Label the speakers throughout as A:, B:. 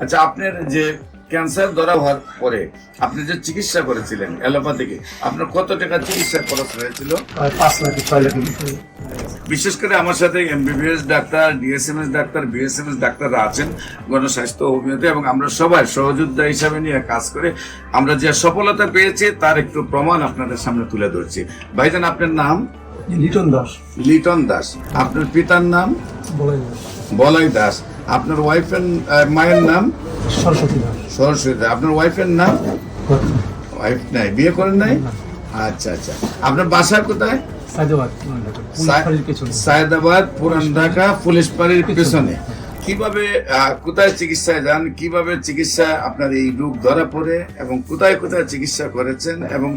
A: আচ্ছা, আপনার যে ক্যান্সার ধরা হওয়ার পরে আপনি যে চিকিৎসা করেছিলেন অ্যালোপ্যাথিকে, আপনার কত টাকা চিকিৎসা খরচ হয়েছিল?
B: 5 লাখ 6 লাখ।
A: বিশেষ করে আমার সাথে MBBS doctor, DSMS doctor, BSMS ডাক্তাররা আছেন গণস্বাস্থ্য হোমিওতে, এবং আমরা সবাই সহযোদ্ধা হিসাবে নিয়ে কাজ করে আমরা যে সফলতা পেয়েছি তার একটু প্রমাণ আপনাদের সামনে তুলে ধরছি। ভাইজান, আপনার নাম?
B: লিটন দাস।
A: লিটন দাস। আপনার পিতার নাম?
B: বলেন।
A: বলাই দাস। আপনার ওয়াইফের মায়ের নাম?
B: সরস্বতী দাস।
A: সরস্বতী দাস। আপনার ওয়াইফের নাম? ওয়াইফ নাই, বিয়ে করেন নাই? আচ্ছা আচ্ছা। আপনার বাসা কোথায়?
B: সায়দাবাদ, পুলিশ পেছনে।
A: সায়দাবাদ, পুরান ঢাকা, পুলিশ বাড়ির পেছনে। কিভাবে কোথায় চিকিৎসায় যান, কিভাবে চিকিৎসা আপনার এই রোগ ধরা পড়ে, এবং কোথায় কোথায় চিকিৎসা করেছেন, এবং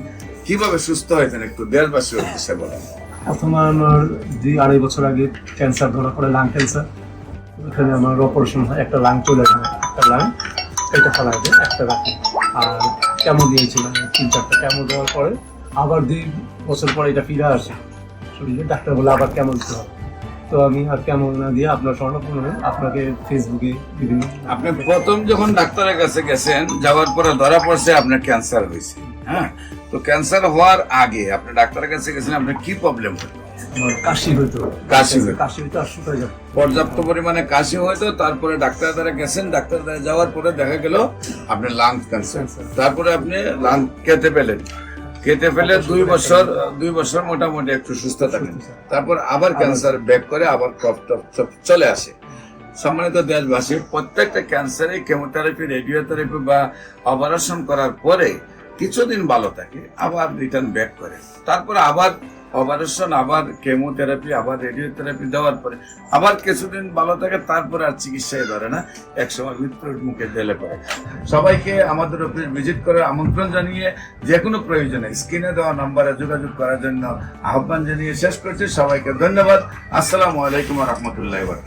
A: কিভাবে সুস্থ হয়েছেন একটু দেশবাসীর উদ্দেশ্যে বলেন।
B: প্রথমে আমার 2-2.5 বছর আগে ক্যান্সার ধরা পড়ে, লাং ক্যান্সার। এখানে আমার অপারেশন হয়, একটা লাং চলে যায়, একটা লাং এটা ফেলা যায়, একটা রাখি। আর কেমো দিয়েছিলাম 3-4টা কেমো দেওয়ার পরে আবার 2 বছর পরে এটা ফিরে আসে শরীরে। ডাক্তার বলে আবার কেমো দিতে হবে। তো আমি আর কেমন না দিয়ে আপনার স্বর্ণপূর্ণ আপনাকে ফেসবুকে বিভিন্ন
A: আপনি প্রথম যখন ডাক্তারের কাছে গেছেন, যাওয়ার পরে ধরা পড়ছে আপনার ক্যান্সার হয়েছে। হ্যাঁ, তো ক্যান্সার হওয়ার আগে আপনি ডাক্তারের কাছে গেছেন, আপনার কি প্রবলেম হতো?
B: আমার কাশি হইতো,
A: কাশি হইতো।
B: কাশি হইতো আর শুকাই যেত।
A: পর্যাপ্ত পরিমাণে কাশি হয়তো, তারপরে ডাক্তার দ্বারা গেছেন, ডাক্তার দ্বারা যাওয়ার পরে দেখা গেল আপনার লাং ক্যান্সার। তারপরে আপনি লাং কেটে ফেলেন, কেটে ফেলে 2 বছর মোটামুটি একটু সুস্থ থাকেন। তারপর আবার ক্যান্সার ব্যাক করে, আবার কফ টফ সব চলে আসে। সম্মানিত দেশবাসী, প্রত্যেকটা ক্যান্সারে কেমোথেরাপি, রেডিওথেরাপি বা অপারেশন করার পরে কিছুদিন ভালো থাকে, আবার রিটার্ন ব্যাক করে। তারপরে আবার অপারেশন, আবার কেমোথেরাপি, আবার রেডিওথেরাপি দেওয়ার পরে আবার কিছুদিন ভালো থাকে, তারপরে আর চিকিৎসায় ধরে না, একসময় মৃত্যুর মুখে ঢেলে পড়ে। সবাইকে আমাদের অফিস ভিজিট করার আমন্ত্রণ জানিয়ে যে কোনো প্রয়োজনে স্ক্রিনে দেওয়া নম্বরে যোগাযোগ করার জন্য আহ্বান জানিয়ে শেষ করছি। সবাইকে ধন্যবাদ। আসসালামু আলাইকুম ওয়া রাহমাতুল্লাহি ওয়া বারাকাতুহু।